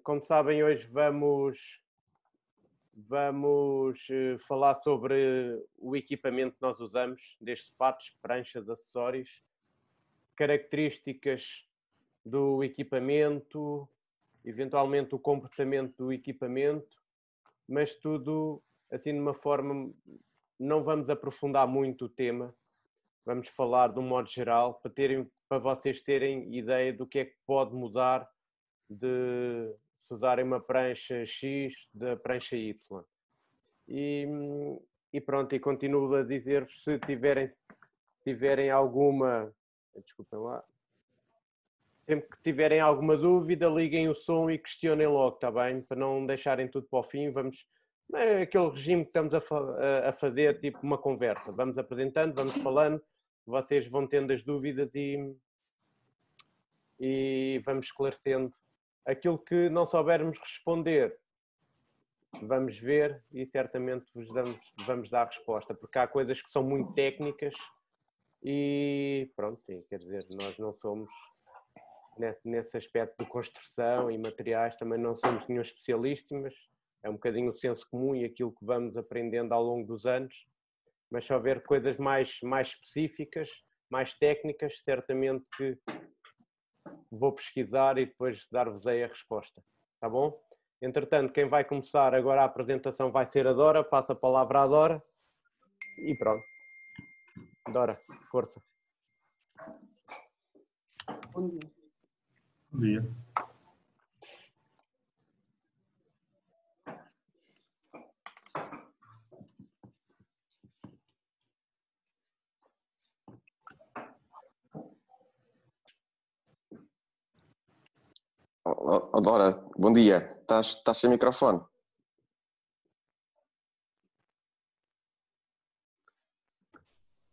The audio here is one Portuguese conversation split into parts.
Como sabem, hoje vamos falar sobre o equipamento que nós usamos, desde fatos, pranchas, acessórios, características do equipamento, eventualmente o comportamento do equipamento, mas tudo assim de uma forma, não vamos aprofundar muito o tema, vamos falar de um modo geral, para vocês terem ideia do que é que pode mudar de se usarem uma prancha X da prancha Y. E pronto, e continuo a dizer-vos, se tiverem alguma, desculpem lá, sempre que tiverem alguma dúvida, liguem o som e questionem logo, está bem? Para não deixarem tudo para o fim, é aquele regime que estamos a fazer, tipo uma conversa. Vamos apresentando, vamos falando, vocês vão tendo as dúvidas e vamos esclarecendo. Aquilo que não soubermos responder, vamos ver e certamente vamos dar resposta, porque há coisas que são muito técnicas e pronto, quer dizer, nós não somos, nesse aspecto de construção e materiais, também não somos nenhum especialista, mas é um bocadinho o senso comum e aquilo que vamos aprendendo ao longo dos anos, mas se houver coisas mais específicas, mais técnicas, certamente que vou pesquisar e depois dar-vos-ei a resposta, tá bom? Entretanto, quem vai começar agora a apresentação vai ser a Dora, passo a palavra à Dora e pronto. Dora, força. Bom dia. Bom dia. Dora, bom dia. Estás sem microfone?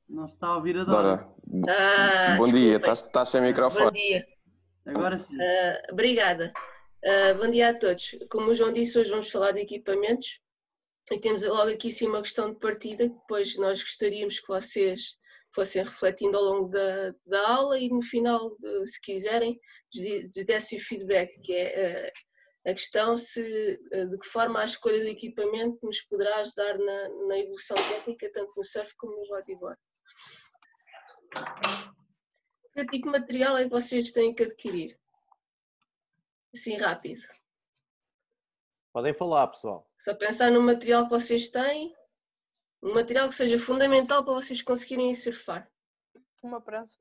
Não se está a ouvir a Dora. Bom dia. Estás sem microfone? Bom dia. Agora sim. Obrigada. Bom dia a todos. Como o João disse, hoje vamos falar de equipamentos e temos logo aqui sim uma questão de partida que depois nós gostaríamos que vocês fossem refletindo ao longo da aula e no final, se quiserem, nos dessem feedback, que é a questão de que forma a escolha do equipamento nos poderá ajudar na evolução técnica, tanto no surf como no bodyboard. Que tipo de material é que vocês têm que adquirir? Assim, rápido. Podem falar, pessoal. Só pensar no material que vocês têm, um material que seja fundamental para vocês conseguirem surfar. Uma prancha.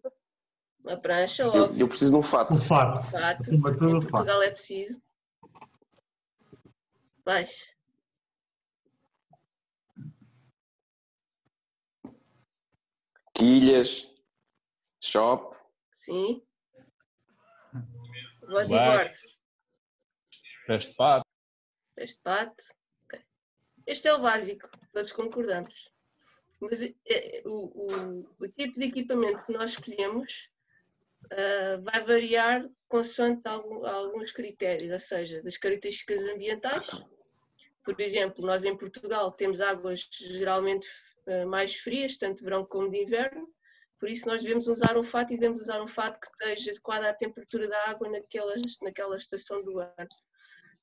Uma prancha, óbvio. Eu preciso de um fato. Um fato. Acima de tudo, Em Portugal é preciso. Mais. Quilhas, shop. Sim. Bodyboard. Pés de pato. Pés de pato. Okay. Este é o básico, todos concordamos. Mas o tipo de equipamento que nós escolhemos vai variar consoante alguns critérios, ou seja, das características ambientais. Por exemplo, nós em Portugal temos águas geralmente mais frias, tanto de verão como de inverno, por isso nós devemos usar um fato e devemos usar um fato que esteja adequado à temperatura da água naquela estação do ano,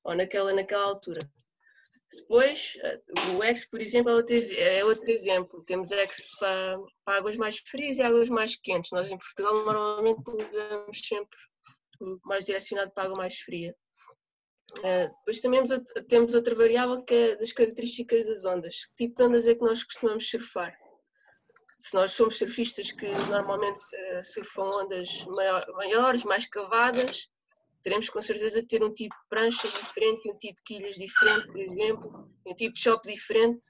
ou naquela altura. Depois, o X, por exemplo, é outro exemplo. Temos X para águas mais frias e águas mais quentes. Nós em Portugal normalmente usamos sempre o mais direcionado para a água mais fria. Depois também temos outra variável que é das características das ondas. Que tipo de ondas é que nós costumamos surfar? Se nós somos surfistas que normalmente surfam ondas maiores, mais cavadas, teremos com certeza de ter um tipo de prancha diferente, um tipo de quilhas diferente, por exemplo, um tipo de shop diferente,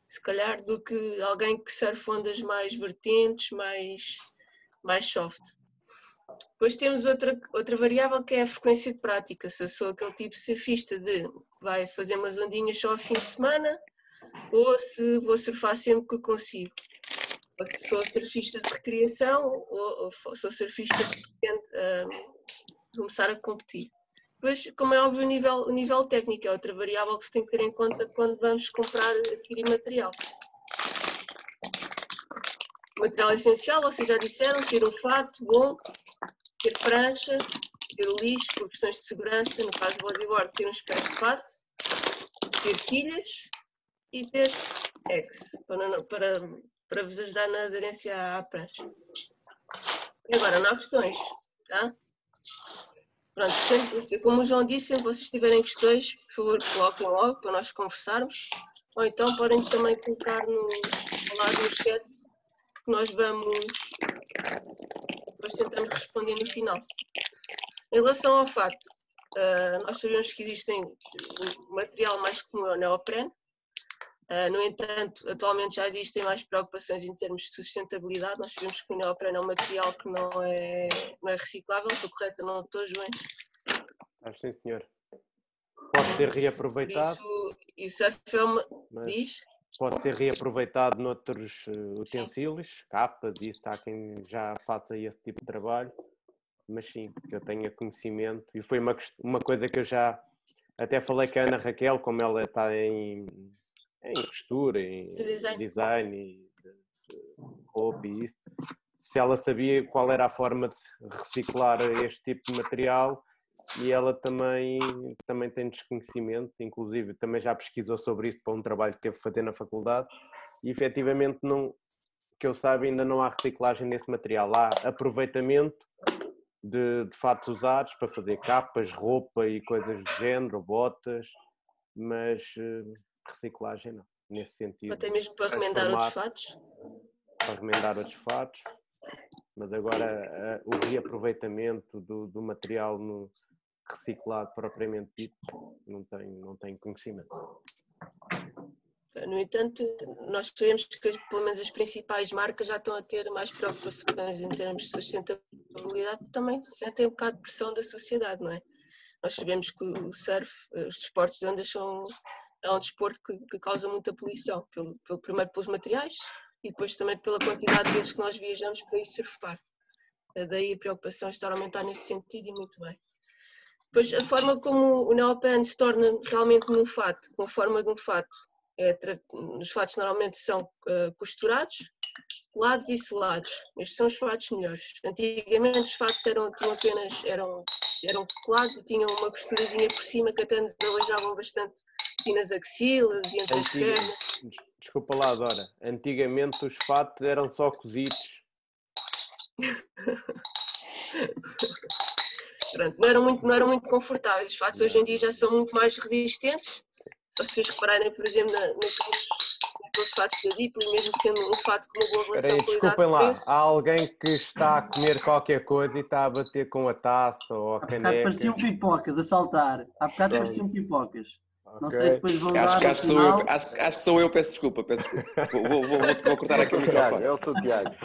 se calhar, do que alguém que surfa ondas mais vertentes, mais soft. Depois temos outra variável que é a frequência de prática. Se eu sou aquele tipo de surfista vai fazer umas ondinhas só ao fim de semana, ou se vou surfar sempre que consigo. Ou se sou surfista de recreação, ou sou surfista que pretende começar a competir. Depois, como é óbvio, o nível técnico é outra variável que se tem que ter em conta quando vamos adquirir material. Material essencial, vocês já disseram, ter um fato bom, ter prancha, ter o lixo, por questões de segurança, no caso do bodyboard, ter um espécie de fato, ter quilhas e ter X, para vos ajudar na aderência à prancha. E agora, não há questões, tá? Pronto, sempre, como o João disse, se vocês tiverem questões, por favor, coloquem logo para nós conversarmos. Ou então podem também colocar no lado do chat, que nós depois tentamos responder no final. Em relação ao fato, nós sabemos que existem o material mais comum é o neoprene. No entanto, atualmente já existem mais preocupações em termos de sustentabilidade. Nós sabemos que o neoprene é um material que não é reciclável. Estou correta, não estou, João? Sim, senhor. Pode ser reaproveitado. Por isso a FELMA diz? Pode ser reaproveitado noutros utensílios, capas, e isso há quem já faça esse tipo de trabalho. Mas sim, que eu tenha conhecimento. E foi uma coisa que eu já até falei com a Ana Raquel, como ela está em costura, em design e roupa e isso. Se ela sabia qual era a forma de reciclar este tipo de material, e ela também tem desconhecimento, inclusive também já pesquisou sobre isso para um trabalho que teve a fazer na faculdade, e efetivamente, que eu saiba, ainda não há reciclagem desse material. Há aproveitamento de fatos usados para fazer capas, roupa e coisas do género, botas, mas reciclagem não, nesse sentido. Até mesmo para remendar outros fatos? Para remendar outros fatos, mas agora o reaproveitamento do material reciclado propriamente dito, não tenho conhecimento. No entanto, nós sabemos que pelo menos as principais marcas já estão a ter mais preocupações em termos de sustentabilidade, também sentem um bocado de pressão da sociedade, não é? Nós sabemos que o surf, os desportos de ondas é um desporto que causa muita poluição, primeiro pelos materiais e depois também pela quantidade de vezes que nós viajamos para ir surfar. Daí a preocupação está a aumentar nesse sentido e muito bem. Depois, a forma como o neoprene se torna realmente num fato, com a forma de um fato, os fatos normalmente são costurados, colados e selados. Estes são os fatos melhores. Antigamente os fatos eram colados e tinham uma costurazinha por cima que até nos aleijavam bastante, assim nas axilas e entre as pernas. Desculpa lá, Dora. Antigamente os fatos eram só cozidos. Pronto, não eram muito confortáveis. Os fatos hoje em dia já são muito mais resistentes. Se vocês repararem, por exemplo, naqueles fatos da Diplo, mesmo sendo um fato com uma boa relação desculpem lá, qualidade-preço. há alguém que está a comer qualquer coisa e está a bater com a taça ou a caneca. Há bocado pareciam pipocas a saltar. Há bocado pareciam pipocas. Okay. Não sei se depois vou dar acho que sou eu, peço desculpa. Vou cortar aqui o microfone. Eu sou o Tiago.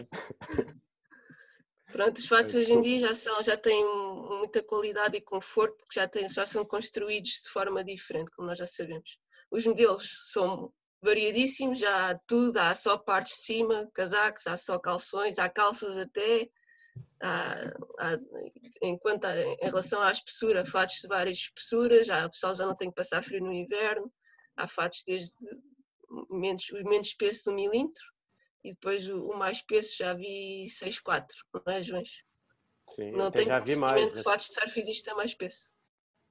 Pronto, os fatos hoje em dia já têm muita qualidade e conforto, porque já são construídos de forma diferente, como nós já sabemos. Os modelos são variadíssimos, já há tudo, há só partes de cima, casacos, há só calções, há calças até, em relação à espessura, fatos de várias espessuras, o pessoal já não tem que passar frio no inverno, há fatos desde o menos espesso de 1 milímetro, e depois o mais espesso já vi 6,4, não é, João? Sim, não até já vi mais. De fatos de surf existe mais espesso.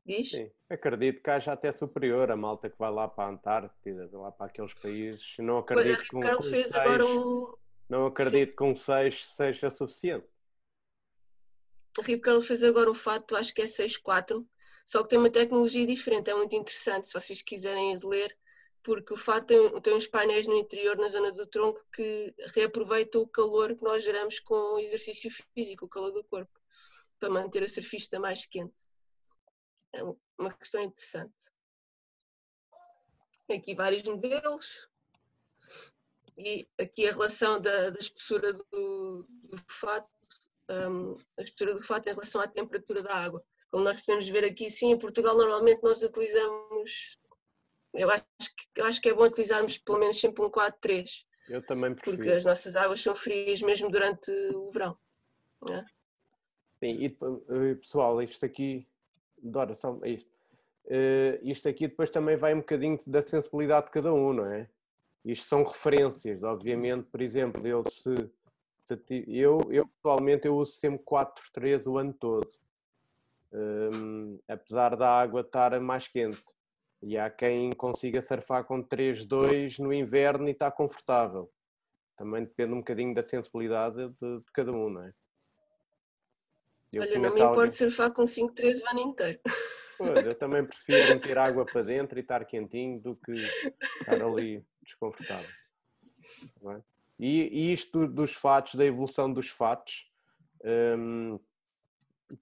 Diz? Sim, acredito que haja até superior a malta que vai lá para a Antártida, lá para aqueles países. Não acredito que não acredito que um 6 seja suficiente. A Rio Carlos fez agora um fato, acho que é 6,4, só que tem uma tecnologia diferente, é muito interessante, se vocês quiserem ler, porque o fato tem uns painéis no interior, na zona do tronco, que reaproveitam o calor que nós geramos com o exercício físico, o calor do corpo, para manter a surfista mais quente. É uma questão interessante. Tem aqui vários modelos, e aqui a relação da espessura do fato, a espessura do fato em relação à temperatura da água. Como nós podemos ver aqui, sim, em Portugal normalmente nós utilizamos, eu acho que é bom utilizarmos pelo menos sempre um 4-3. Eu também prefiro. Porque as nossas águas são frias mesmo durante o verão. Não é? Sim, e pessoal, isto aqui, Dora, só isto. Isto aqui depois também vai um bocadinho da sensibilidade de cada um, não é? Isto são referências, obviamente, por exemplo, eu pessoalmente eu uso sempre 4-3 o ano todo. apesar da água estar mais quente. E há quem consiga surfar com 3,2 no inverno e está confortável. Também depende um bocadinho da sensibilidade de cada um, não é? Olha, não me importa surfar com 5,3 o ano inteiro. Pois, eu também prefiro meter água para dentro e estar quentinho do que estar ali desconfortável. Não é? E isto dos fatos, da evolução dos fatos,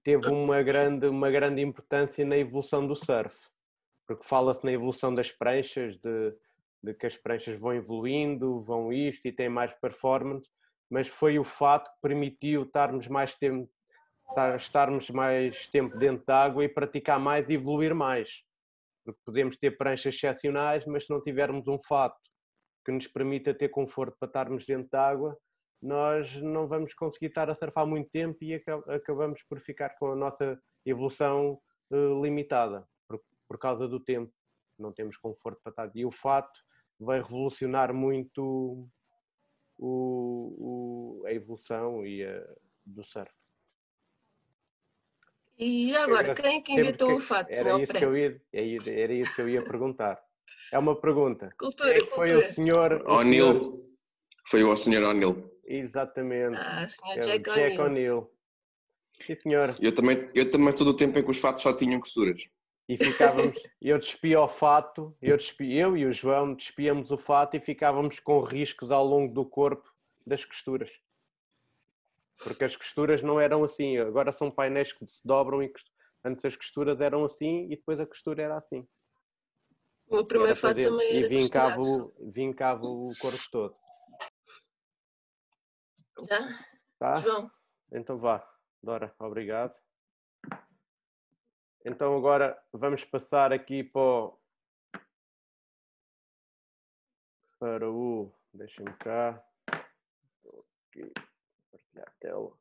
teve uma grande importância na evolução do surf, porque fala-se na evolução das pranchas, de que as pranchas vão evoluindo, vão isto e têm mais performance, mas foi o fato que permitiu estarmos mais tempo dentro da água e praticar mais e evoluir mais. Porque podemos ter pranchas excepcionais, mas se não tivermos um fato que nos permita ter conforto para estarmos dentro da água, nós não vamos conseguir estar a surfar muito tempo e acabamos por ficar com a nossa evolução limitada por causa do tempo. Não temos conforto para estar. E o fato vai revolucionar muito a evolução do surf. E já agora, quem é que inventou o fato? Era isso que eu ia perguntar. É uma pergunta. Cultura, quem foi o senhor O'Neill. Foi o senhor O'Neill. Exatamente. Senhor Jack O'Neill. Sim, senhor. Eu também todo o tempo em que os fatos só tinham costuras. E eu despia o fato, eu e o João despíamos o fato e ficávamos com riscos ao longo do corpo das costuras. Porque as costuras não eram assim, agora são painéis que se dobram e antes as costuras eram assim e depois a costura era assim. O primeiro fato também era vincava o corpo todo. Já? Tá? João. Então vá, Dora, obrigado. Então agora vamos passar aqui para o... Deixem-me cá. Vou aqui partilhar a tela.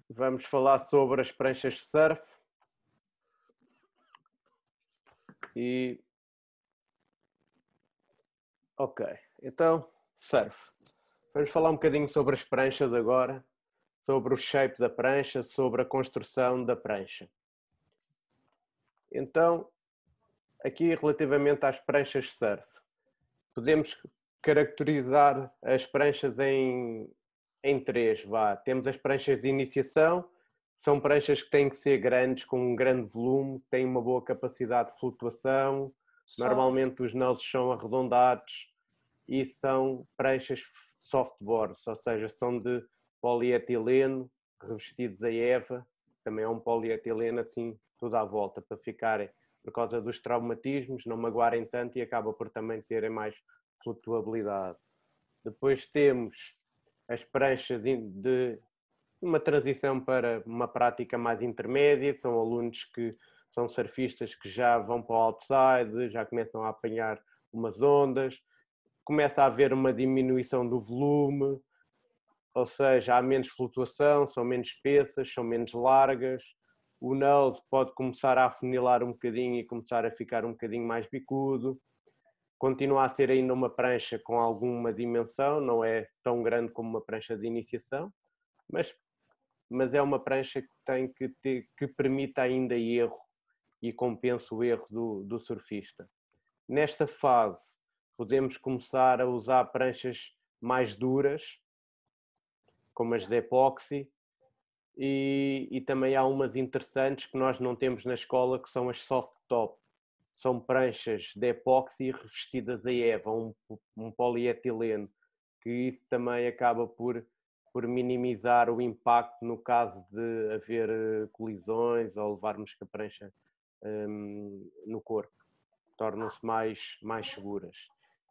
Vamos falar sobre as pranchas de surf. Ok, então, surf. Vamos falar um bocadinho sobre as pranchas agora, sobre o shape da prancha, sobre a construção da prancha. Então, aqui relativamente às pranchas de surf, podemos caracterizar as pranchas em três. Temos as pranchas de iniciação, são pranchas que têm que ser grandes, com um grande volume, têm uma boa capacidade de flutuação, normalmente os noses são arredondados e são pranchas softboards, ou seja, são de polietileno, revestidos a EVA, também é um polietileno assim, tudo à volta, para ficarem, por causa dos traumatismos, não magoarem tanto e acaba por também terem mais flutuabilidade. Depois temos as pranchas de uma transição para uma prática mais intermédia, são alunos que são surfistas que já vão para o outside, já começam a apanhar umas ondas, começa a haver uma diminuição do volume, ou seja, há menos flutuação, são menos espessas, são menos largas, o nose pode começar a afunilar um bocadinho e começar a ficar um bocadinho mais bicudo, continua a ser ainda uma prancha com alguma dimensão, não é tão grande como uma prancha de iniciação, mas é uma prancha que permite ainda erro e compensa o erro do surfista. Nesta fase, podemos começar a usar pranchas mais duras, como as de epóxi, e também há umas interessantes que nós não temos na escola, que são as soft top. São pranchas de epóxi revestidas a EVA, um polietileno, que também acaba por minimizar o impacto no caso de haver colisões ou levarmos com a prancha no corpo. Tornam-se mais seguras.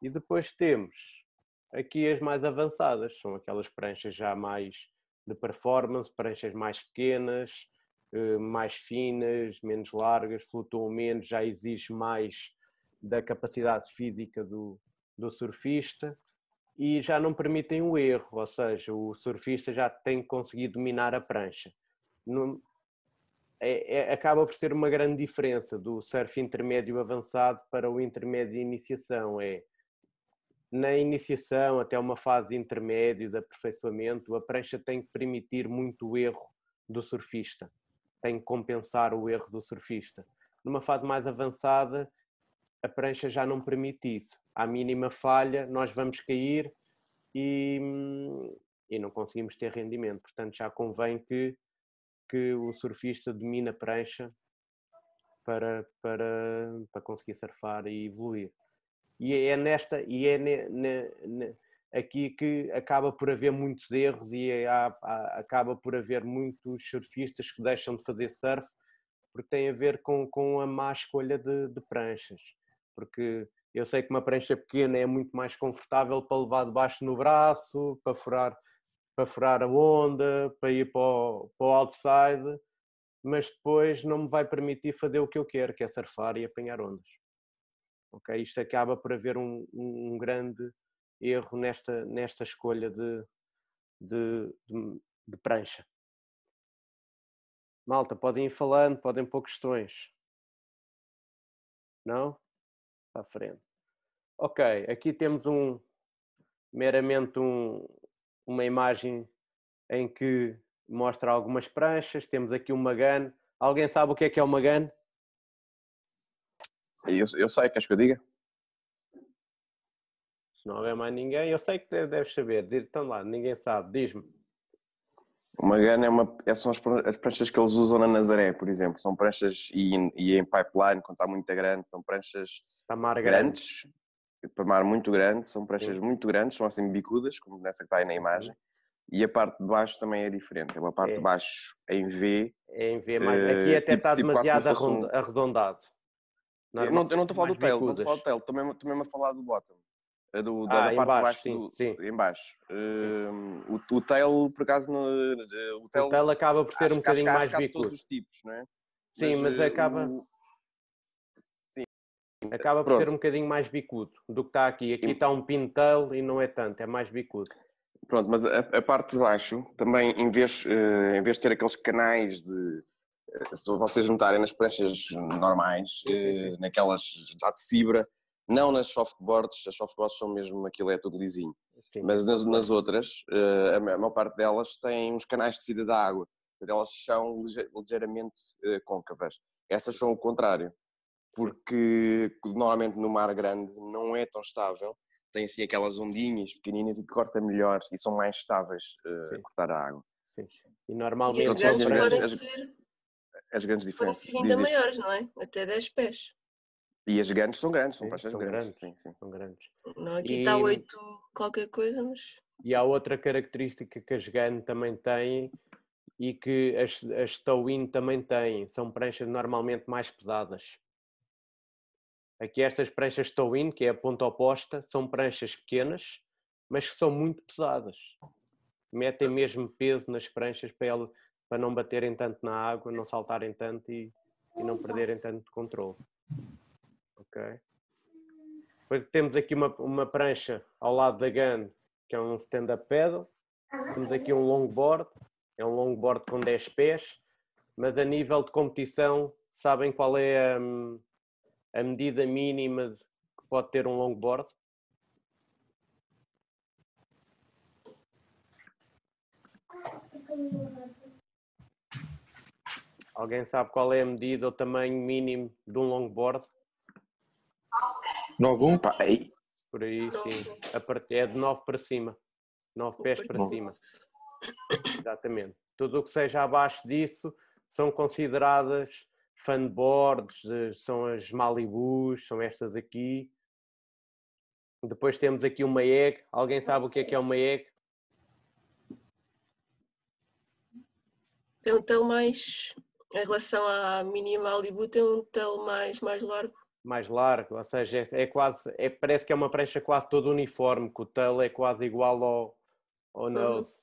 E depois temos aqui as mais avançadas, são aquelas pranchas já mais de performance, pranchas mais pequenas, mais finas, menos largas, flutuam menos, já exige mais da capacidade física do surfista e já não permitem o erro, ou seja, o surfista já tem que conseguir dominar a prancha. Acaba por ser uma grande diferença do surf intermédio avançado para o intermédio de iniciação. Na iniciação, até uma fase intermédia de aperfeiçoamento, a prancha tem que permitir muito erro do surfista. Tem que compensar o erro do surfista. Numa fase mais avançada, a prancha já não permite isso. À mínima falha, nós vamos cair e não conseguimos ter rendimento. Portanto, já convém que o surfista domine a prancha para conseguir surfar e evoluir. E é aqui que acaba por haver muitos erros e acaba por haver muitos surfistas que deixam de fazer surf porque tem a ver com a má escolha de pranchas. Porque eu sei que uma prancha pequena é muito mais confortável para levar debaixo no braço, para furar a onda, para ir para o outside, mas depois não me vai permitir fazer o que eu quero, que é surfar e apanhar ondas. Okay? Isto acaba por haver um grande erro nesta escolha de prancha. Malta, podem ir falando, podem pôr questões. Não? Para a frente. Ok, aqui temos meramente uma imagem em que mostra algumas pranchas. Temos aqui uma gun. Alguém sabe o que é uma gun? Eu sei, queres que eu diga? Se não houver mais ninguém, eu sei que deves saber. Então lá, ninguém sabe. Diz-me. Uma gun são as pranchas que eles usam na Nazaré, por exemplo. São pranchas e em pipeline, quando está muito grande, são pranchas grandes, para mar muito grande, são pranchas muito grandes, são assim bicudas, como nessa que está aí na imagem. E a parte de baixo também é diferente. É uma parte de baixo em V. É em V, mas aqui até está demasiado arredondado. Eu não estou a falar do tail, não estou a falar do tail, estou mesmo a falar do bottom. Da parte de baixo, em baixo. O tail, por acaso, o tail acaba por ser um bocadinho mais bicudo. Todos os tipos, não é? Sim, mas acaba... Sim. Acaba por ser um bocadinho mais bicudo do que está aqui. Aqui está um pintail e não é tanto, é mais bicudo. Pronto, mas a parte de baixo, também, em vez de ter aqueles canais se vocês juntarem nas pranchas normais, naquelas já de fibra, não nas softboards, as softboards são mesmo, aquilo é tudo lisinho. Sim, mas nas outras, a maior parte delas tem uns canais de saída da água, elas são ligeiramente côncavas. Essas são o contrário, porque normalmente no mar grande não é tão estável, tem assim aquelas ondinhas pequeninas e corta melhor e são mais estáveis a cortar a água. Sim. E normalmente as grandes podem ser as grandes diferenças. Podem ser ainda maiores, não é? Até 10 pés. E as grandes são grandes, são pranchas grandes. Sim. São grandes. Não, aqui está 8 qualquer coisa, mas... E há outra característica que as GAN também têm e que as Tow-in também têm. São pranchas normalmente mais pesadas. Aqui estas pranchas Tow-in, que é a ponta oposta, são pranchas pequenas, mas que são muito pesadas. Metem mesmo peso nas pranchas para não baterem tanto na água, não saltarem tanto e não perderem tanto de controle. Ok? Depois temos aqui uma prancha ao lado da gun, que é um stand-up paddle. Temos aqui um longboard, é um longboard com 10 pés, mas a nível de competição, sabem qual é a medida mínima que pode ter um longboard? Alguém sabe qual é a medida ou tamanho mínimo de um longboard? 9,1? Por aí, sim. É de 9 para cima. 9 pés para cima. Exatamente. Tudo o que seja abaixo disso são consideradas fanboards, são as Malibus, são estas aqui. Depois temos aqui uma egg. Alguém sabe o que é uma egg? Tem um tail mais... Em relação à mini Malibu, tem um tail mais largo. Mais largo, ou seja, parece que é uma prancha quase toda uniforme, que o tail é quase igual ao nose.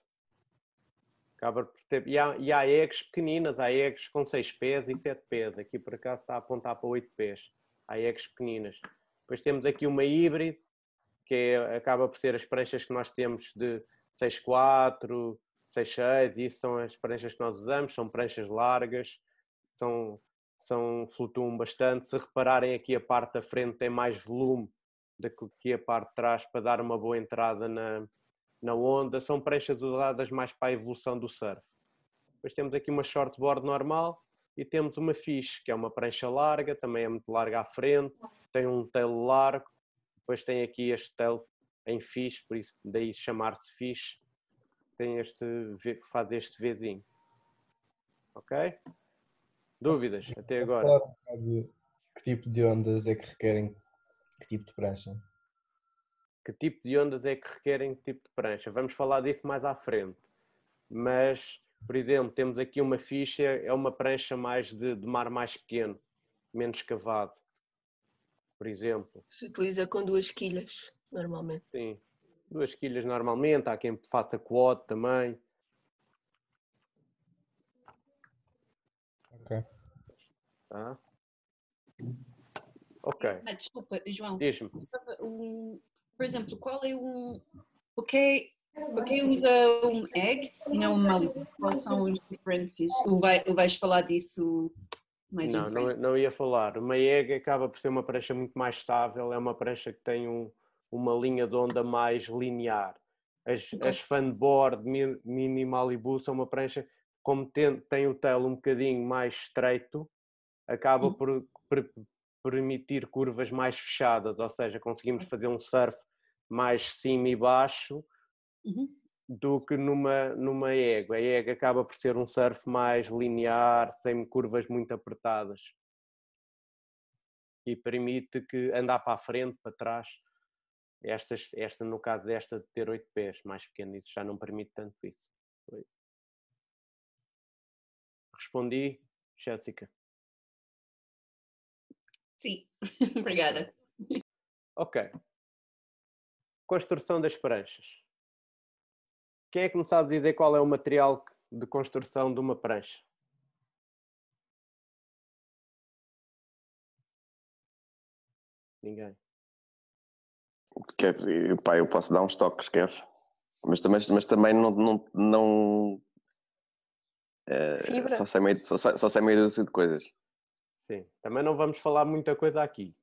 Acaba por ter, e há eggs pequeninas, há eggs com 6 pés e 7 pés. Aqui por acaso está a apontar para 8 pés. Há eggs pequeninas. Depois temos aqui uma híbrida, que acaba por ser as pranchas que nós temos de 6,4, 6,6. Isso são as pranchas que nós usamos, são pranchas largas, flutuam bastante. Se repararem aqui a parte da frente tem mais volume do que a parte de trás para dar uma boa entrada na onda. São pranchas usadas mais para a evolução do surf. Depois temos aqui uma shortboard normal e temos uma fish, que é uma prancha larga, também é muito larga à frente, tem um tail largo, depois tem aqui este tail em fish, por isso daí chamar-se fish, tem faz este Vzinho. Ok? Dúvidas até agora? Falar um bocado que tipo de ondas é que requerem que tipo de prancha? Que tipo de ondas é que requerem que tipo de prancha? Vamos falar disso mais à frente. Mas, por exemplo, temos aqui uma ficha, é uma prancha mais de mar mais pequeno, menos cavado, por exemplo. Se utiliza com 2 quilhas, normalmente. Sim, 2 quilhas normalmente, há quem faça quad também. Ok. Tá? Ok. Desculpa, João. Diz-me. Por exemplo, qual é por que usa um egg e não um Malibu? Quais são as diferenças? Ou vais falar disso mais em frente? Não ia falar. Uma egg acaba por ser uma prancha muito mais estável, é uma prancha que tem uma linha de onda mais linear. As fanboard mini Malibu são uma prancha, como tem o tail um bocadinho mais estreito, acaba por permitir curvas mais fechadas, ou seja, conseguimos fazer um surf mais cima e baixo do que numa egg. A egg acaba por ser um surf mais linear, sem curvas muito apertadas. E permite que andar para a frente, para trás. Esta, no caso desta, de ter 8 pés, mais pequeno, isso já não permite tanto isso. Respondi, Jéssica? Sim, obrigada. Ok. Construção das pranchas. Quem é que me sabe dizer qual é o material de construção de uma prancha? Ninguém. Pá, eu posso dar uns toques, queres? Mas também não Fibra? só sei meio dúzia de coisas. Sim, também não vamos falar muita coisa aqui.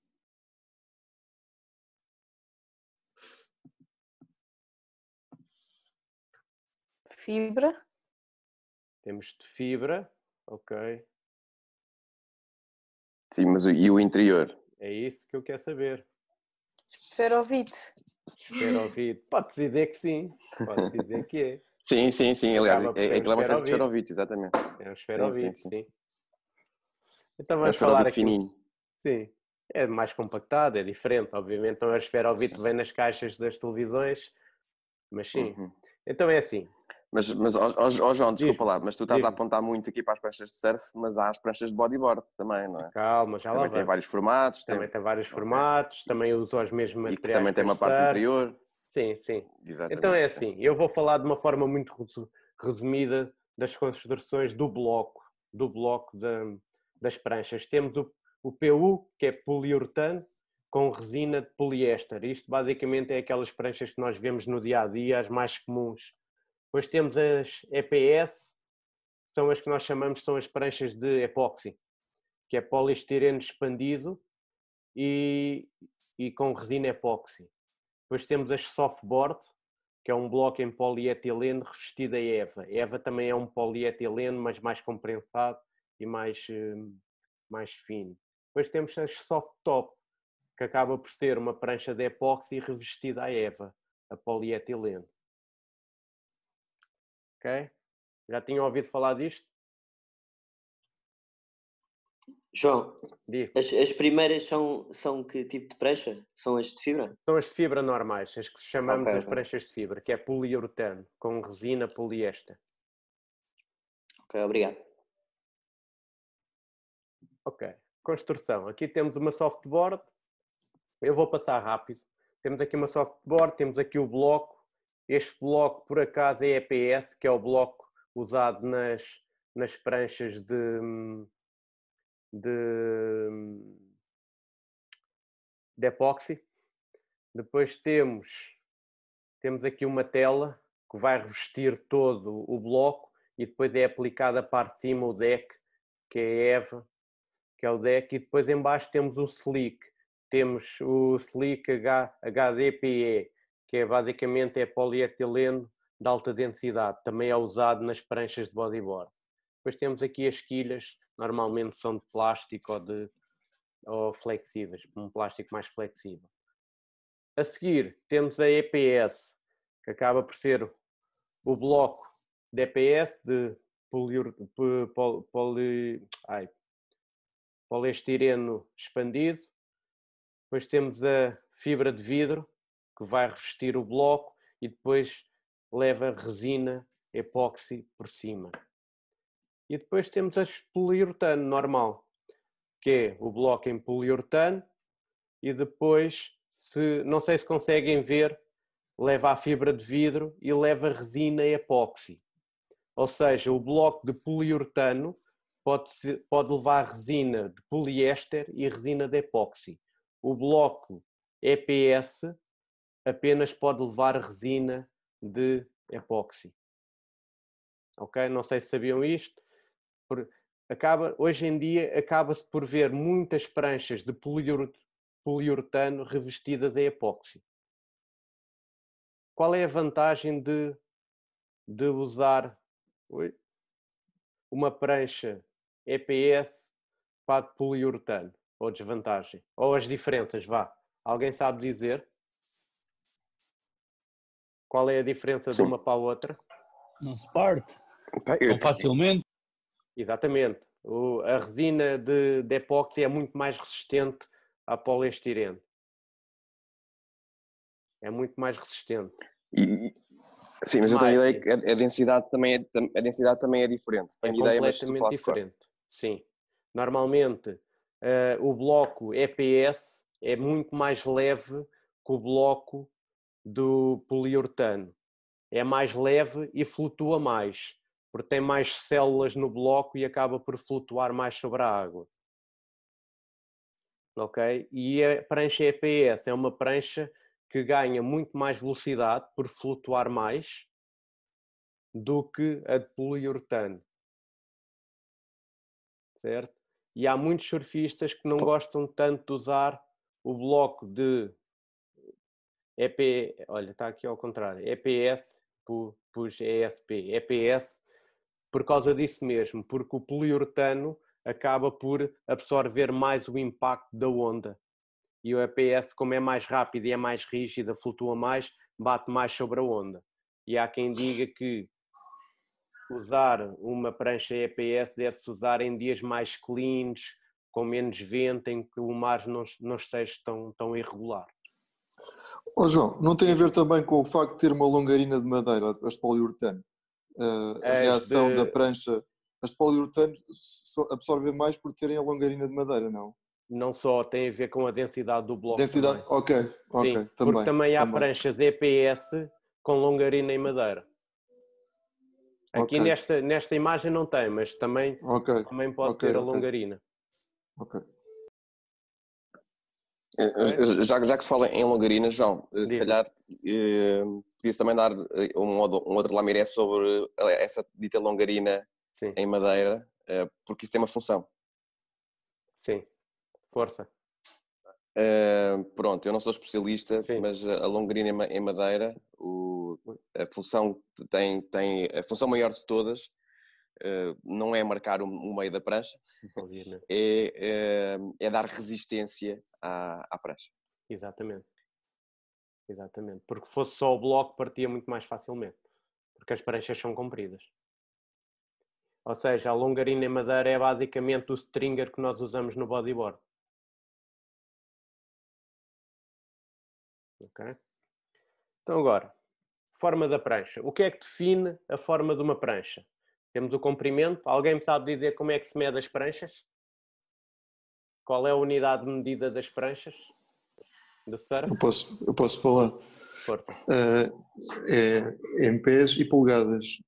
Fibra? Temos de fibra, ok. Sim, mas e o interior? É isso que eu quero saber. Esferovite? Esferovite. Pode-se dizer que sim, pode-se dizer que é. Sim, aliás, Acaba por ser um aquilo é uma peça de esferovite. esferovite, exatamente. É um esferovite, sim. Então É um vamos falar esferovite aqui. fininho. Sim, é mais compactado, é diferente. Obviamente não é o esferovite que vem nas caixas das televisões, mas sim. Então é assim. Mas João, desculpa lá, mas tu estás a apontar muito aqui para as pranchas de surf, mas há as pranchas de bodyboard também, não é? Calma, já lá também vamos. tem vários formatos. Também tem vários formatos, também usa os mesmos materiais. E que também tem uma parte interior. Sim, sim. Exatamente. Então é assim, eu vou falar de uma forma muito resumida das construções do bloco das pranchas. Temos o PU, que é poliuretano, com resina de poliéster. Isto basicamente é aquelas pranchas que nós vemos no dia a dia, as mais comuns. Depois temos as EPS, são as que nós chamamos, são as pranchas de epóxi, que é poliestireno expandido e com resina epóxi. Depois temos as softboard, que é um bloco em polietileno revestido a EVA. EVA também é um polietileno, mas mais comprensado e mais fino. Depois temos as soft top, que acaba por ser uma prancha de epóxi revestida a EVA, a polietileno. Ok? Já tinham ouvido falar disto? João, as primeiras são que tipo de prancha? São as de fibra? São as de fibra normais, as que chamamos as pranchas de fibra, que é poliuretano, com resina poliéster. Ok, obrigado. Ok, construção. Aqui temos uma softboard. Eu vou passar rápido. Temos aqui uma softboard, temos aqui o bloco. Este bloco, por acaso, é EPS, que é o bloco usado nas pranchas de epóxi. Depois temos aqui uma tela que vai revestir todo o bloco e depois é aplicada a parte de cima o deck, que é a EVA, que é o deck, e depois em baixo temos o slick. Temos o slick HDPE, que é basicamente polietileno de alta densidade, também é usado nas pranchas de bodyboard. Depois temos aqui as quilhas, normalmente são de plástico ou flexíveis, um plástico mais flexível. A seguir temos a EPS, que acaba por ser o bloco de EPS, de poliestireno expandido. Depois temos a fibra de vidro, que vai revestir o bloco e depois leva resina epóxi por cima. E depois temos a poliuretano normal, que é o bloco em poliuretano e depois, não sei se conseguem ver, leva a fibra de vidro e leva resina epóxi. Ou seja, o bloco de poliuretano pode levar resina de poliéster e resina de epóxi. O bloco EPS apenas pode levar resina de epóxi. Ok? Não sei se sabiam isto. Hoje em dia acaba-se por ver muitas pranchas de poliuretano revestidas em epóxi. Qual é a vantagem de usar uma prancha EPS para poliuretano? Ou desvantagem? Ou as diferenças, vá. Alguém sabe dizer? Qual é a diferença de uma para a outra? Não se parte tão facilmente. Exatamente. A resina de epóxi é muito mais resistente à poliestireno. É muito mais resistente. Sim, mas eu tenho a ideia que a densidade também é diferente. É completamente diferente. Sim. Normalmente, o bloco EPS é muito mais leve que o bloco do poliuretano. É mais leve e flutua mais, porque tem mais células no bloco e acaba por flutuar mais sobre a água. Ok? E a prancha EPS é uma prancha que ganha muito mais velocidade por flutuar mais do que a de poliuretano. Certo? E há muitos surfistas que não gostam tanto de usar o bloco de EPS, olha, está aqui ao contrário, EPS, pus ESP, EPS, por causa disso mesmo, porque o poliuretano acaba por absorver mais o impacto da onda. E o EPS, como é mais rápido e é mais rígida, flutua mais, bate mais sobre a onda. E há quem diga que usar uma prancha EPS deve-se usar em dias mais cleans, com menos vento, em que o mar não esteja tão irregular. Oh, João, não tem a ver também com o facto de ter uma longarina de madeira, as de poliuretano? A reação da prancha, as de poliuretano absorvem mais por terem a longarina de madeira, não? Não só, tem a ver com a densidade do bloco. Densidade, também. ok, Sim, também. Porque também há pranchas EPS com longarina em madeira. Aqui nesta imagem não tem, mas também pode ter a longarina. Ok. Já que se fala em longarina, João, se calhar podia-se também dar um outro lamiré sobre essa dita longarina em madeira, porque isso tem uma função. Sim, força. Pronto, eu não sou especialista, mas a longarina em madeira, a função a função maior de todas não é marcar o meio da prancha, é dar resistência à prancha. Exatamente. Porque se fosse só o bloco partia muito mais facilmente, porque as pranchas são compridas. Ou seja, a longarina em madeira é basicamente o stringer que nós usamos no bodyboard. Ok? Então agora, forma da prancha. O que é que define a forma de uma prancha? Temos o comprimento. Alguém me sabe dizer como é que se mede as pranchas? Qual é a unidade de medida das pranchas de surf? Eu posso falar. É em pés e polegadas.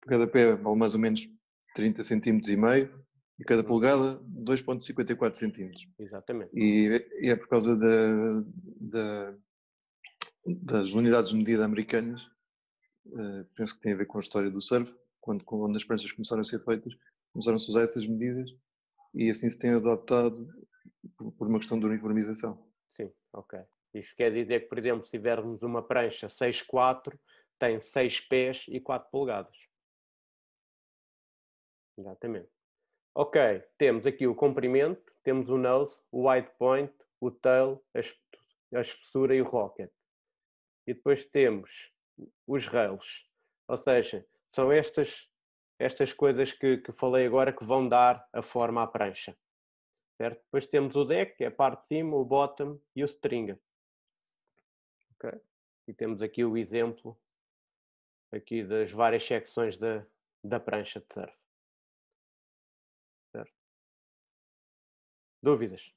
Cada pé vale mais ou menos 30 centímetros e meio e cada polegada 2,54 centímetros. Exatamente. E é por causa das unidades de medida americanas, penso que tem a ver com a história do surf, quando as pranchas começaram a ser feitas, começaram-se a usar essas medidas e assim se tem adaptado por uma questão de uniformização. Sim, ok. Isto quer dizer que, por exemplo, se tivermos uma prancha 6,4, tem 6 pés e 4 polegadas. Exatamente. Ok, temos aqui o comprimento, temos o nose, o wide point, o tail, a espessura e o rocket. E depois temos os rails. Ou seja, são estas coisas que falei agora que vão dar a forma à prancha. Certo? Depois temos o deck, que é a parte de cima, o bottom e o stringer. Okay? E temos aqui o exemplo aqui das várias secções da prancha de surf. Certo? Dúvidas?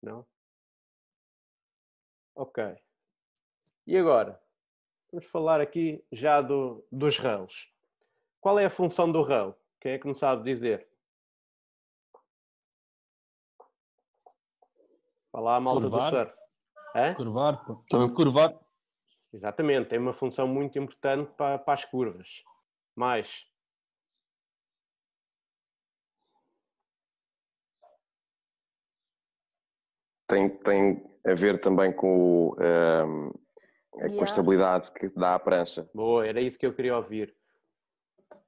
Não? Ok. E agora? Vamos falar aqui já dos rails. Qual é a função do rail? Quem é que me sabe dizer? Fala a malta do surf. Curvar. Curvar. Exatamente, tem uma função muito importante para as curvas. Mais. Tem a ver também com a estabilidade que dá à prancha. Boa, era isso que eu queria ouvir.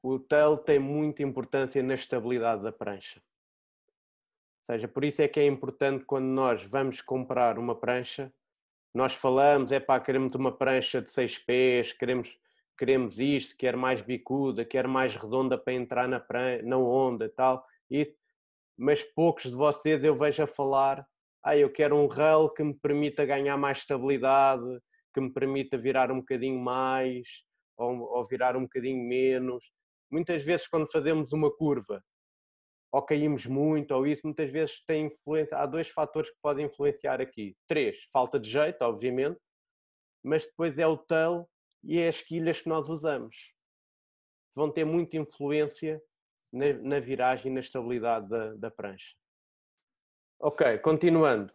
O tail tem muita importância na estabilidade da prancha. Ou seja, por isso é que é importante quando nós vamos comprar uma prancha, nós falamos, queremos uma prancha de 6 pés, queremos isto, quer mais bicuda, quer mais redonda para entrar na onda e tal. Mas poucos de vocês eu vejo a falar, eu quero um rail que me permita ganhar mais estabilidade, que me permita virar um bocadinho mais ou virar um bocadinho menos. Muitas vezes quando fazemos uma curva, ou caímos muito, ou isso, muitas vezes tem influência. Há 2 fatores que podem influenciar aqui. 3, falta de jeito, obviamente, mas depois é o tail e é as quilhas que nós usamos. Vão ter muita influência na viragem e na estabilidade da prancha. Ok, continuando.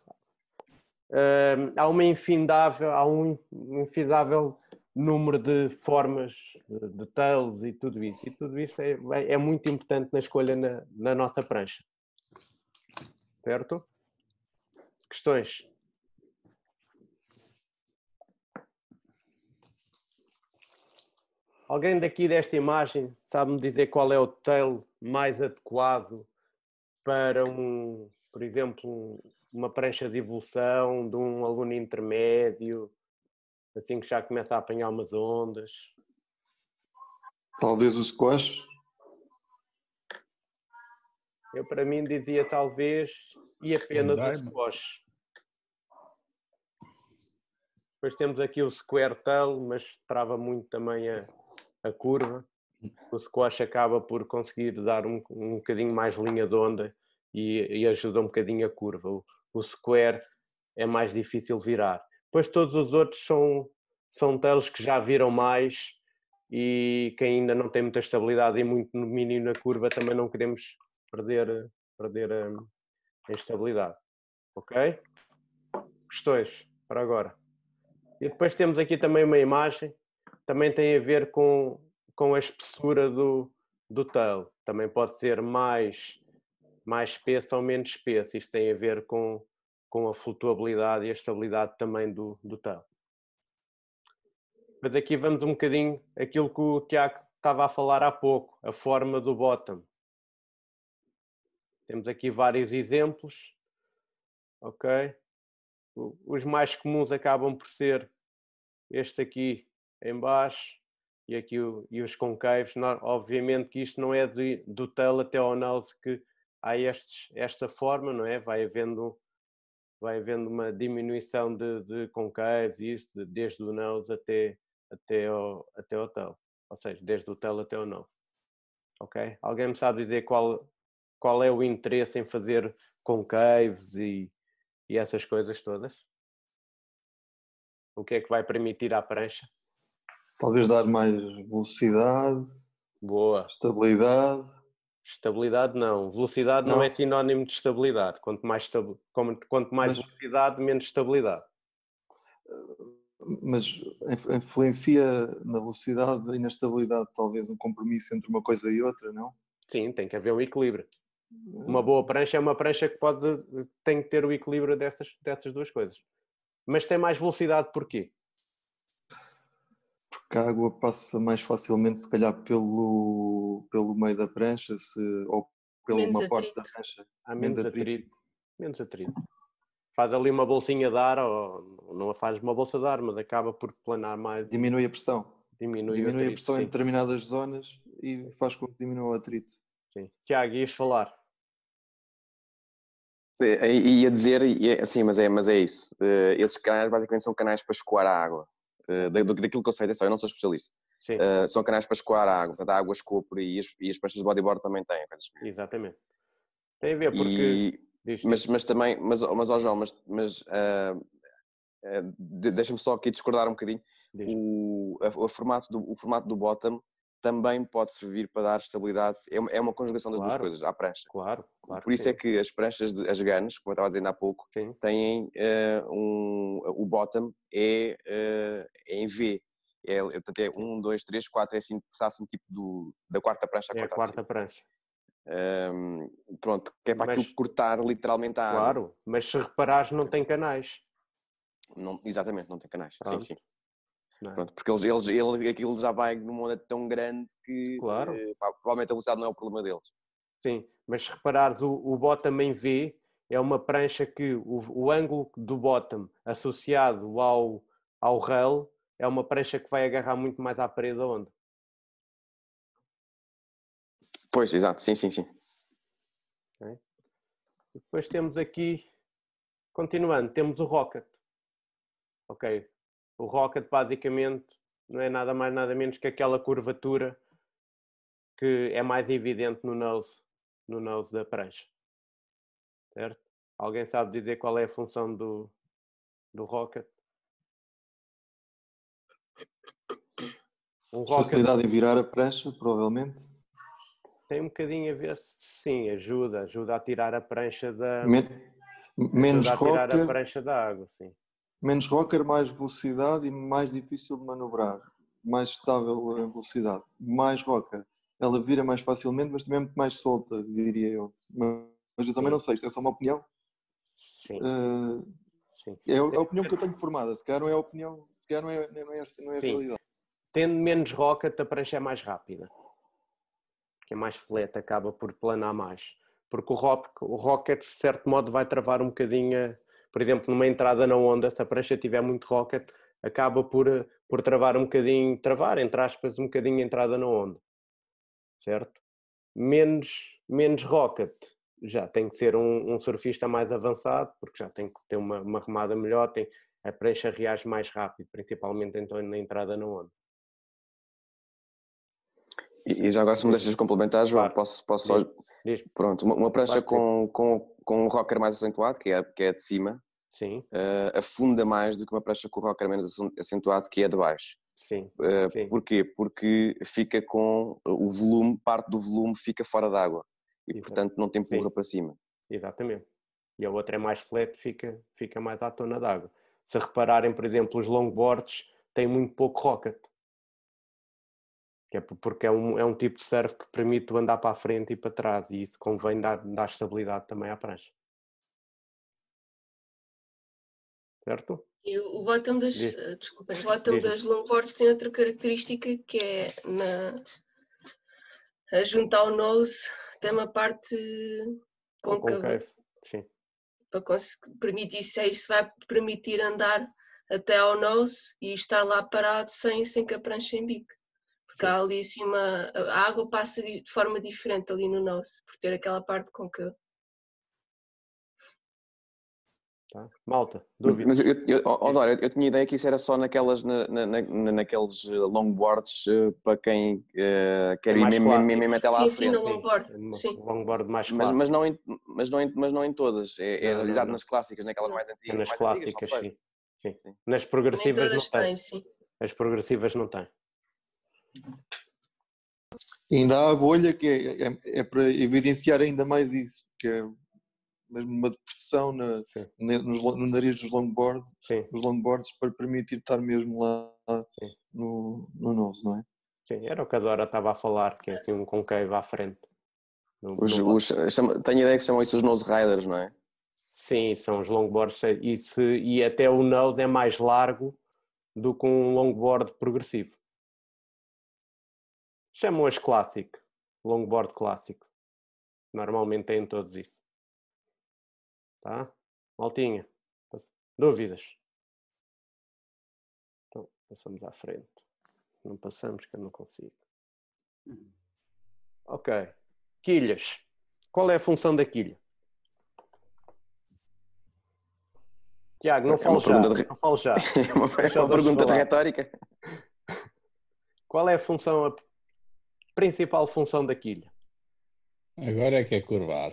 Há um infindável número de formas de tails e tudo isso. E tudo isso é muito importante na escolha na nossa prancha. Certo? Questões? Alguém daqui desta imagem sabe-me dizer qual é o tail mais adequado para por exemplo, uma prancha de evolução de um aluno intermédio, assim que já começa a apanhar umas ondas? Talvez o squash. Eu, para mim, dizia talvez e apenas o squash. Depois temos aqui o square tail, mas trava muito também a curva. O squash acaba por conseguir dar um bocadinho mais linha de onda e ajuda um bocadinho a curva. O square é mais difícil virar. Depois todos os outros são tails que já viram mais e quem ainda não tem muita estabilidade e muito domínio na curva também não queremos perder a estabilidade. Ok? Questões para agora? E depois temos aqui também uma imagem, também tem a ver com a espessura do tail. Também pode ser mais espesso ou menos espesso. Isto tem a ver com a flutuabilidade e a estabilidade também do tail. Mas aqui vamos um bocadinho aquilo que o Tiago estava a falar há pouco, a forma do bottom. Temos aqui vários exemplos. Ok? Os mais comuns acabam por ser este aqui em baixo e aqui os concavos. Obviamente que isto não é do tail até ao nose que há esta forma, não é? Vai havendo uma diminuição de concavos e isso desde o nose até ao tail. Ou seja, desde o tail até o nose. Ok? Alguém me sabe dizer qual é o interesse em fazer concaves e essas coisas todas? O que é que vai permitir à prancha? Talvez dar mais velocidade. Boa. Estabilidade. Estabilidade não. Velocidade não é sinónimo de estabilidade. Quanto mais velocidade, menos estabilidade. Mas influencia na velocidade e na estabilidade talvez um compromisso entre uma coisa e outra, não? Sim, tem que haver um equilíbrio. Uma boa prancha é uma prancha que tem que ter o equilíbrio dessas 2 coisas. Mas tem mais velocidade porquê? Porque a água passa mais facilmente, se calhar, pelo meio da prancha, ou pela uma parte da prancha. Há menos atrito. Menos atrito. Faz ali uma bolsinha de ar, ou não faz uma bolsa de ar, mas acaba por planar mais. Diminui a pressão. Diminui a pressão em determinadas zonas e faz com que diminua o atrito. Sim. Tiago, ias falar? Ia dizer, assim, mas é isso. Esses canais basicamente são canais para escoar a água. Daquilo que eu sei, atenção, eu não sou especialista. São canais para escoar a água, portanto a água escoa por aí e as pranchas de bodyboard também têm. Exatamente. Tem a ver porque... Mas também, ó João, deixa-me só aqui discordar um bocadinho. O formato do bottom também pode servir para dar estabilidade. É uma conjugação das duas coisas à prancha. Claro. Por isso é que as pranchas, as guns, como eu estava dizendo há pouco, têm o bottom é em V. Portanto, é 1, 2, 3, 4, é assim, está assim tipo da quarta prancha. É a quarta prancha. Pronto, que é para aquilo cortar literalmente a água. Claro, mas se reparares não tem canais. Não, exatamente, não tem canais. Pronto. Sim. Pronto, porque aquilo já vai numa onda tão grande que provavelmente a velocidade não é o problema deles. Sim, mas se reparares o bottom em V é uma prancha que o ângulo do bottom associado ao rail é uma prancha que vai agarrar muito mais à parede da onda. Pois, exato, sim. Okay. Depois temos aqui, continuando, temos o rocket. Ok, o rocket basicamente não é nada mais nada menos que aquela curvatura que é mais evidente no nose da prancha. Certo? Alguém sabe dizer qual é a função do rocket? Facilidade em virar a prancha, provavelmente. Tem um bocadinho a ver, sim, ajuda a tirar a prancha da... Menos rocker, a prancha da água, sim. Menos rocker, mais velocidade e mais difícil de manobrar. Mais estável em velocidade. Mais rocker. Ela vira mais facilmente, mas também é muito mais solta, diria eu. Mas eu também não sei, isto é só uma opinião. Sim. É a opinião que eu tenho formada. Se calhar não é a opinião, se calhar não é a realidade. Tendo menos rocket, a prancha é mais rápida. Que é mais flat, acaba por planar mais. Porque o rocket, de certo modo, vai travar um bocadinho, por exemplo, numa entrada na onda, se a prancha tiver muito rocket, acaba por travar um bocadinho, entre aspas, um bocadinho a entrada na onda. Certo? Menos rocket, já tem que ser um surfista mais avançado, porque já tem que ter uma remada melhor, a prancha reage mais rápido, principalmente então na entrada na onda. E já agora, se me deixas complementar, João, posso só... Pronto, uma prancha com um rocker mais acentuado, que é a de cima, afunda mais do que uma prancha com o rocker menos acentuado, que é a de baixo. Sim. Porquê? Porque fica com o volume, parte do volume fica fora d'água e, portanto, não te empurra para cima. Exatamente. E a outra é mais flat, fica mais à tona d'água. Se repararem, por exemplo, os longboards têm muito pouco rocket. Porque é um tipo de surf que permite andar para a frente e para trás, e isso convém dar estabilidade também à prancha. Certo? E o bottom das longboards tem outra característica, que é junto ao nose tem uma parte côncava. Sim. Isso vai permitir andar até ao nose e estar lá parado sem que a prancha embique. Porque há ali assim a água passa de forma diferente ali no nose, por ter aquela parte côncava. Tá. Malta, dúvida. Mas eu tinha ideia que isso era só naqueles longboards para quem quer ir mesmo até lá à frente. Sim, no longboard. Longboard mais clássico. Mas não em todas. É realizado nas clássicas, naquelas mais antigas. Nas clássicas, sim. Nas progressivas não tem. As progressivas não têm. Ainda há a bolha, que é para evidenciar ainda mais isso, que é mesmo uma depressão no nariz dos longboards para permitir estar mesmo lá no nose, não é? Sim, era o que a Dora estava a falar, que é assim um concave à frente. Tenho a ideia que se chamam isso os nose riders, não é? Sim, são os longboards e até o nose é mais largo do que um longboard progressivo. Chamam-as clássico, longboard clássico. Normalmente têm todos isso. Tá? Maltinha, dúvidas? Então, passamos à frente. Não passamos que eu não consigo. Ok. Quilhas. Qual é a função da quilha? Tiago, não falo já. Não falo já. É uma pergunta retórica. Qual é a principal função da quilha? Agora é que é curvar.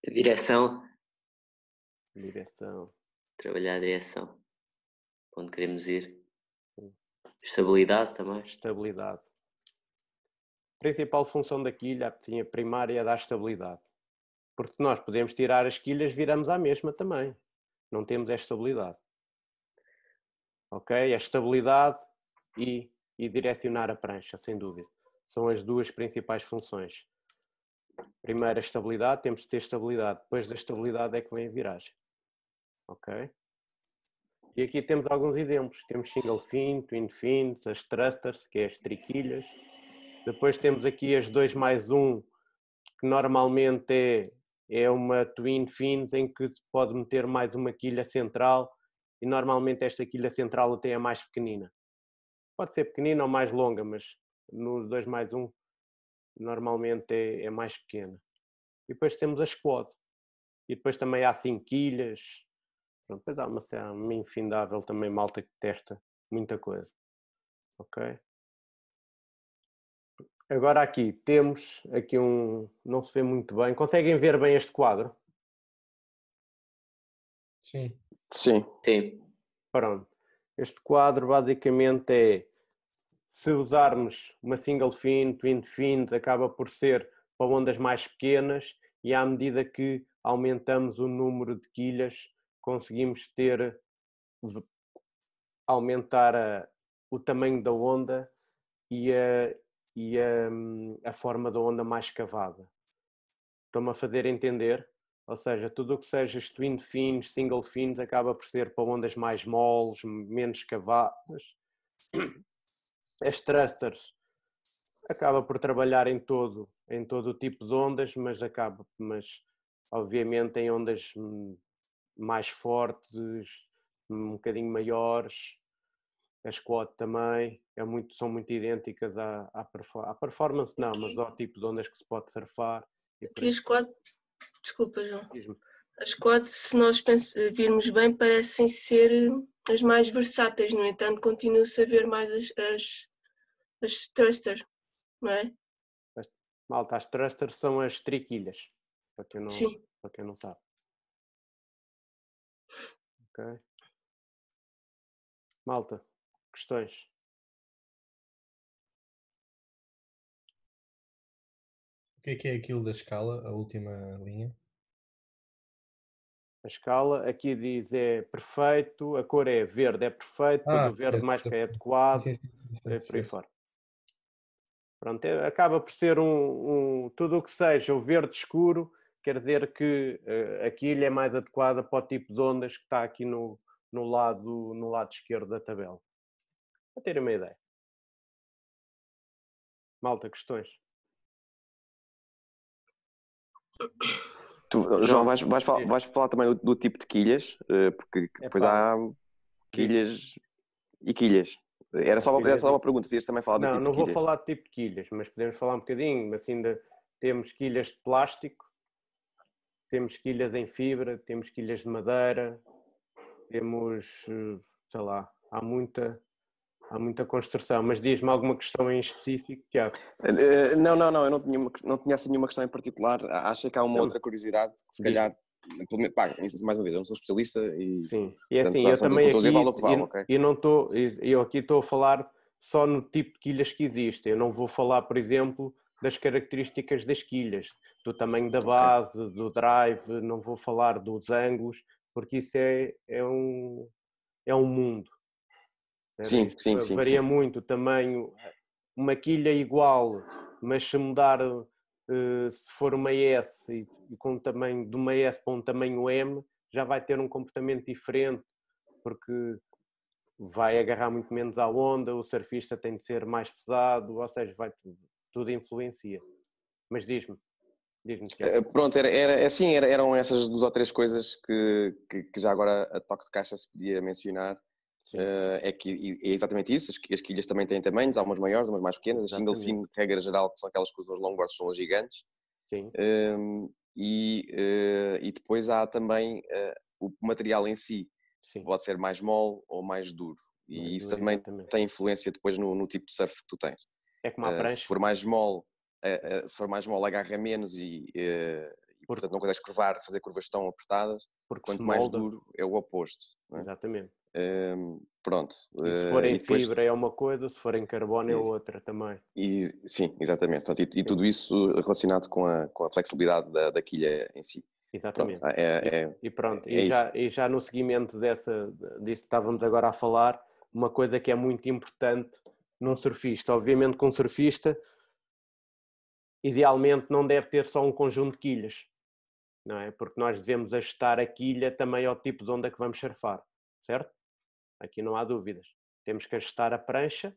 A direção. Direção. Trabalhar a direção. Onde queremos ir. Estabilidade também. Estabilidade. A principal função da quilha, a primária, é dar estabilidade. Porque nós podemos tirar as quilhas, viramos à mesma também. Não temos esta estabilidade. Ok? É estabilidade e direcionar a prancha, sem dúvida. São as duas principais funções. Primeiro, a estabilidade. Temos de ter estabilidade. Depois da estabilidade é que vem a viragem. Ok? E aqui temos alguns exemplos. Temos single fin, twin fins, as thrusters, que é as triquilhas. Depois temos aqui as 2+1, que normalmente é uma twin fins em que se pode meter mais uma quilha central e normalmente esta quilha central até é mais pequenina. Pode ser pequenina ou mais longa, mas no 2+1 normalmente é mais pequena. E depois temos a squad. E depois também há 5 quilhas. Depois há uma infindável também malta que testa muita coisa. Ok? Agora aqui temos aqui não se vê muito bem. Conseguem ver bem este quadro? Sim. Sim. Sim. Pronto. Este quadro basicamente é, se usarmos uma single fin, twin fins, acaba por ser para ondas mais pequenas e à medida que aumentamos o número de quilhas, conseguimos aumentar o tamanho da onda e a forma da onda mais cavada. Estão-me a fazer entender? Ou seja, tudo o que seja twin fins, single fins, acaba por ser para ondas mais moles, menos cavadas. As thrusters acaba por trabalhar em todo o tipo de ondas, mas obviamente em ondas mais fortes, um bocadinho maiores. A squad também são muito idênticas à performance, não, mas ao tipo de ondas que se pode surfar. Aqui a squad, desculpa João, as squad, se nós virmos bem, parecem ser as mais versáteis, no entanto continua-se a ver mais as thrusters, não é? Malta, as thrusters são as triquilhas, para quem não sabe. Ok. Malta, questões? O que é aquilo da escala, a última linha? A escala aqui diz é perfeito, a cor é verde, é perfeito, depois o verde mais que é adequado, por aí fora. Pronto, acaba por ser tudo o que seja o verde escuro, quer dizer que a quilha é mais adequada para o tipo de ondas que está aqui no lado esquerdo da tabela. Para terem uma ideia. Malta, questões? João, vais falar também do tipo de quilhas, porque depois há quilhas e quilhas. Era só uma pergunta, se ias também falar do tipo de quilhas. Não vou falar de tipo de quilhas, mas podemos falar um bocadinho, mas ainda temos quilhas de plástico, temos quilhas em fibra, temos quilhas de madeira, temos, sei lá, há muita construção, mas diz-me alguma questão em específico, Tiago? Não, eu não tinha assim nenhuma questão em particular. Acho que há uma outra curiosidade que se calhar, mais uma vez, eu não sou especialista e... Sim, e assim, eu também eu aqui estou a falar só no tipo de quilhas que existe. Eu não vou falar, por exemplo, das características das quilhas, do tamanho da base, do drive, não vou falar dos ângulos, porque isso é um mundo. Sim. Varia muito o tamanho. Uma quilha igual, mas se mudar, se for uma S e com o tamanho de uma S para um tamanho M, já vai ter um comportamento diferente, porque vai agarrar muito menos à onda, o surfista tem de ser mais pesado, ou seja, tudo influencia. Mas diz-me, Tiago. Pronto, eram essas 2 ou 3 coisas que já agora a toque de caixa se podia mencionar. É exatamente isso, as quilhas também têm tamanhos, há umas maiores, umas mais pequenas, as single fin, regra geral, que são aquelas que usam os longboards, são as gigantes. Sim. E depois há também o material em si, pode ser mais mole ou mais duro, e isso também tem influência depois no tipo de surf que tu tens. É como a prancha. Se for mais mole, agarra menos e portanto não consegues curvar, fazer curvas tão apertadas. Quanto mais duro é o oposto. Não é? Exatamente. Pronto. E se for em fibra é uma coisa, se for em carbono é outra também. Sim, exatamente. Pronto, e tudo isso relacionado com a flexibilidade da quilha em si. Exatamente. Pronto, e já no seguimento disso que estávamos agora a falar, uma coisa que é muito importante num surfista. Obviamente que um surfista idealmente não deve ter só um conjunto de quilhas, não é? Porque nós devemos ajustar a quilha também ao tipo de onda que vamos surfar, certo? Aqui não há dúvidas. Temos que ajustar a prancha,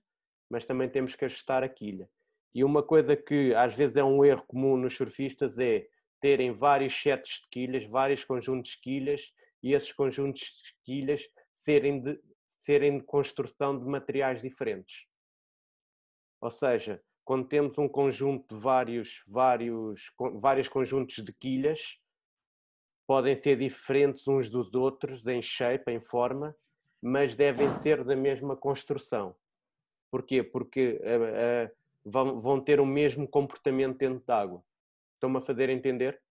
mas também temos que ajustar a quilha. E uma coisa que às vezes é um erro comum nos surfistas é terem vários sets de quilhas, vários conjuntos de quilhas, e esses conjuntos de quilhas serem de construção de materiais diferentes. Ou seja, quando temos um conjunto de vários conjuntos de quilhas, podem ser diferentes uns dos outros em shape, em forma, mas devem ser da mesma construção. Porquê? Porque vão ter o mesmo comportamento dentro da água. Estão-me a fazer entender?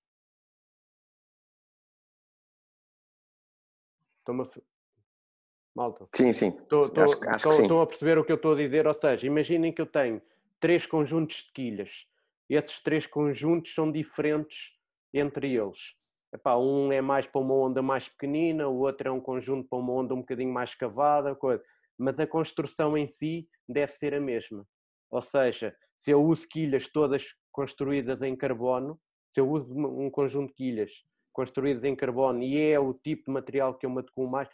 Malta? Sim. Acho que sim. Estão a perceber o que eu estou a dizer? Ou seja, imaginem que eu tenho 3 conjuntos de quilhas. Esses 3 conjuntos são diferentes entre eles. Epá, um é mais para uma onda mais pequenina, o outro é um conjunto para uma onda um bocadinho mais cavada, mas a construção em si deve ser a mesma. Ou seja, se eu uso quilhas todas construídas em carbono, se eu uso um conjunto de quilhas construídas em carbono e é o tipo de material que eu me adequo mais,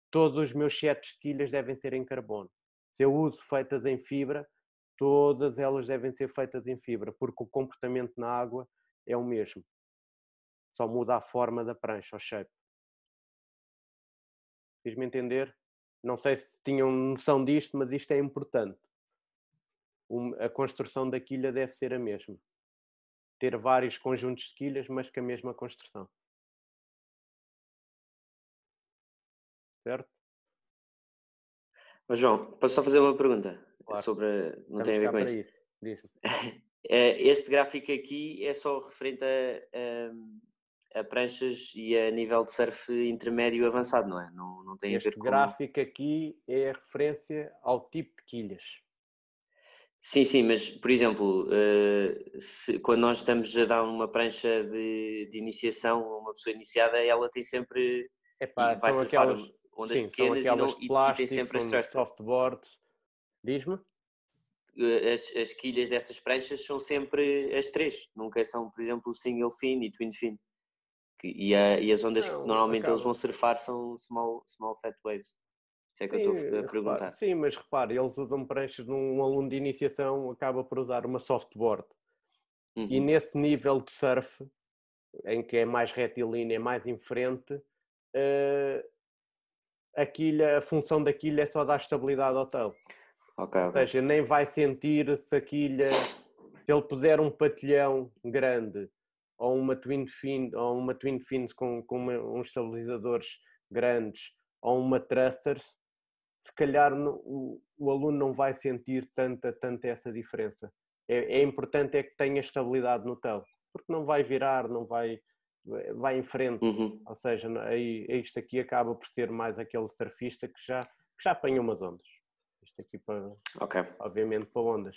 todos os meus sets de quilhas devem ser em carbono. Se eu uso feitas em fibra, todas elas devem ser feitas em fibra, porque o comportamento na água é o mesmo. Só muda a forma da prancha, o shape. Fiz-me entender? Não sei se tinham noção disto, mas isto é importante. A construção da quilha deve ser a mesma. Ter vários conjuntos de quilhas, mas com a mesma construção. Certo? Mas João, posso só fazer uma pergunta? Claro. Sobre... Não tem a ver com isso. Diz-me. Este gráfico aqui é só referente a pranchas e a nível de surf intermédio avançado, não é? Não tem a ver com... Este gráfico aqui é a referência ao tipo de quilhas. Sim, mas, por exemplo, quando nós estamos a dar uma prancha de iniciação a uma pessoa iniciada, ela tem sempre... vai surfar ondas pequenas e tem sempre as thrusters. Softboards. Diz-me? As quilhas dessas pranchas são sempre as 3, nunca são, por exemplo, o single fin e twin fin. E as ondas que normalmente eles vão surfar são small fat waves. Isso é que eu estou a perguntar. Sim, mas repare, eles usam pranchas num aluno de iniciação, acaba por usar uma softboard. E nesse nível de surf, em que é mais retilínea, é mais em frente, a função da quilha é só dar estabilidade ao tail. Ou seja, nem vai sentir se a quilha, se ele puser um patilhão grande ou uma twin fins com uns estabilizadores grandes ou uma thrusters, se calhar o aluno não vai sentir tanta essa diferença. É importante é que tenha estabilidade no tail, porque não vai virar, não vai em frente. Ou seja, isto aqui acaba por ser mais aquele surfista que já apanha umas ondas. Isto aqui obviamente para ondas.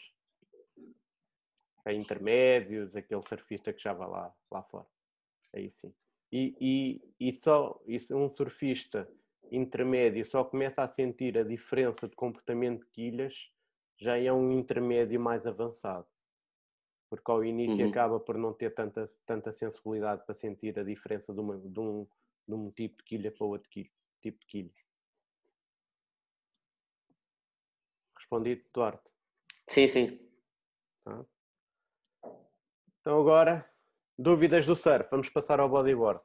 Para intermédios, aquele surfista que já vai lá fora. Aí sim. E um surfista intermédio só começa a sentir a diferença de comportamento de quilhas, já é um intermédio mais avançado. Porque ao início acaba por não ter tanta sensibilidade para sentir a diferença de um tipo de quilha para outro tipo de quilha. respondido, Duarte? Sim, sim. Tá. Então agora, dúvidas do surf. Vamos passar ao bodyboard.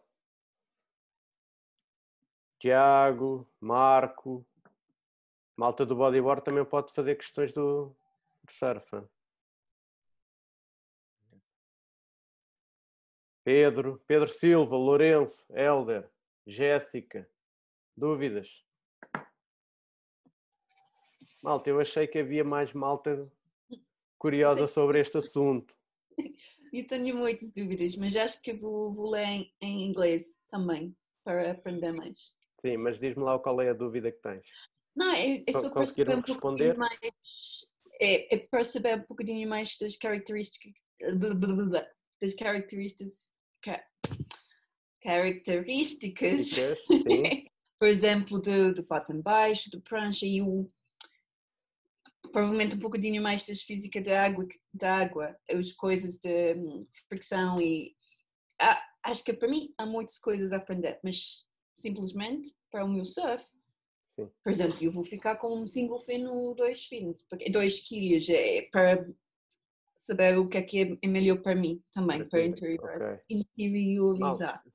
Tiago, Marco, malta do bodyboard também pode fazer questões do surf. Pedro Silva, Lourenço, Hélder, Jéssica, dúvidas? Malta, eu achei que havia mais malta curiosa sobre este assunto. Eu tenho muitas dúvidas, mas acho que vou ler em inglês também, para aprender mais. Sim, mas diz-me lá qual é a dúvida que tens. Não, é só para saber um responder? pouquinho mais. É para saber um pouquinho mais das características. Das características. Sim. Por exemplo, do pattern baixo, do prancha e provavelmente um pouquinho mais das físicas da água, as coisas de fricção e acho que para mim há muitas coisas a aprender, mas simplesmente para o meu surf, sim. Por exemplo, eu vou ficar com um single fin ou 2 fins, 2 quilhas, para saber o que é melhor para mim também, para interiorizar.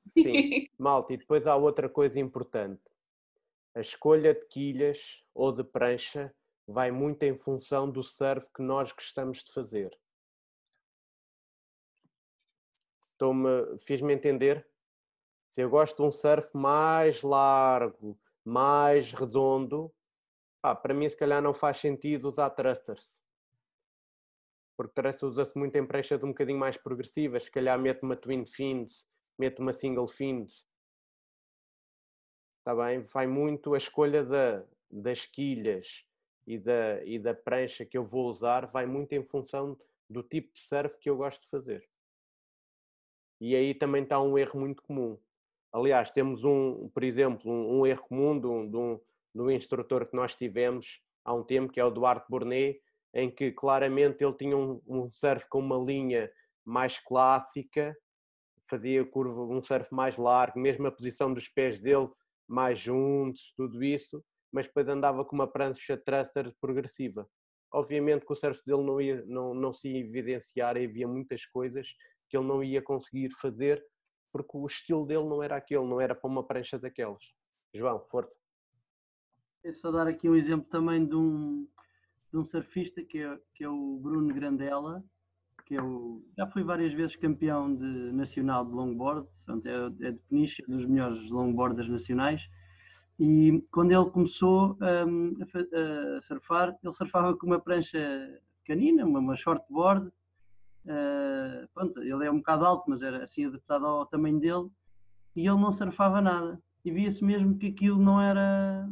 Sim, malta, e depois há outra coisa importante. A escolha de quilhas ou de prancha vai muito em função do surf que nós gostamos de fazer. Fiz-me entender? Se eu gosto de um surf mais largo, mais redondo, para mim se calhar não faz sentido usar thrusters. Porque thruster usa-se muito em pranchas um bocadinho mais progressivas. Se calhar meto uma twin fins, meto uma single fins. Está bem? Vai muito a escolha das quilhas e da prancha que eu vou usar, vai muito em função do tipo de surf que eu gosto de fazer. E aí também está um erro muito comum. Aliás, temos por exemplo, um erro comum de um instrutor que nós tivemos há um tempo, que é o Duarte Burnet, em que claramente ele tinha um surf com uma linha mais clássica, fazia curva, um surf mais largo, mesmo a posição dos pés dele mais juntos, tudo isso, mas depois andava com uma prancha thruster progressiva. Obviamente que o surf dele não se ia evidenciar e havia muitas coisas que ele não ia conseguir fazer porque o estilo dele não era aquele, não era para uma prancha daquelas. João, força. É só dar aqui um exemplo também de um surfista que é o Bruno Grandela, que já foi várias vezes campeão nacional de longboard, portanto é de Peniche, dos melhores longboarders nacionais, e quando ele começou a surfar, ele surfava com uma prancha pequenina, uma shortboard, pronto, ele é um bocado alto, mas era assim adaptado ao tamanho dele, e ele não surfava nada, e via-se mesmo que aquilo não era...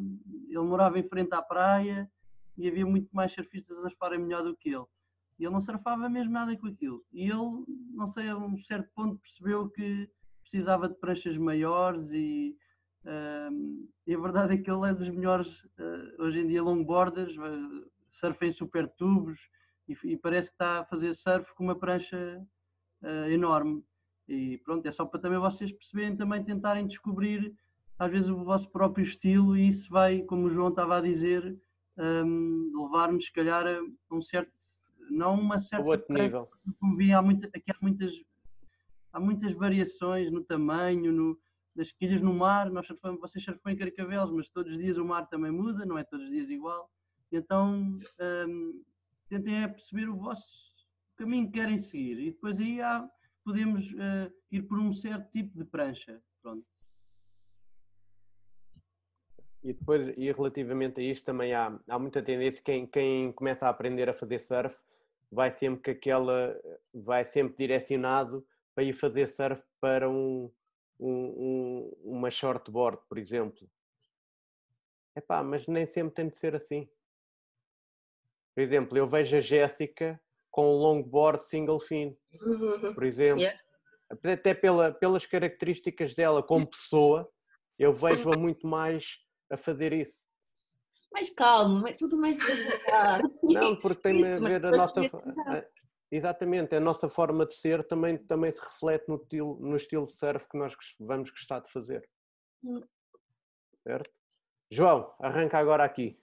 Ele morava em frente à praia, e havia muito mais surfistas a surfarem melhor do que ele. E ele não surfava mesmo nada com aquilo. E ele, não sei, a um certo ponto percebeu que precisava de pranchas maiores e a verdade é que ele é dos melhores, hoje em dia, longboarders, surfa em super tubos e parece que está a fazer surf com uma prancha enorme. E pronto, é só para também vocês perceberem, também tentarem descobrir às vezes o vosso próprio estilo e isso vai, como o João estava a dizer, levar-nos, se calhar, a um certo, não uma certa... outro nível. Como vi, há muitas variações no tamanho, das quilhas no mar. Vocês surfam em Carcavelos, mas todos os dias o mar também muda, não é todos os dias igual. Então, tentem perceber o vosso caminho que querem seguir e depois aí podemos ir por um certo tipo de prancha. Pronto. E depois, e relativamente a isto, também há muita tendência, quem começa a aprender a fazer surf vai sempre direcionado para ir fazer surf para uma shortboard, por exemplo. Mas nem sempre tem de ser assim. Por exemplo, eu vejo a Jéssica com um longboard single fin, por exemplo. Yeah. Até pelas características dela como pessoa, eu vejo-a muito mais a fazer isso. Mais calmo, tudo mais devagar. Não, porque tem a ver a nossa... Exatamente, a nossa forma de ser também se reflete no estilo de surf que nós vamos gostar de fazer. Certo? João, arranca agora aqui.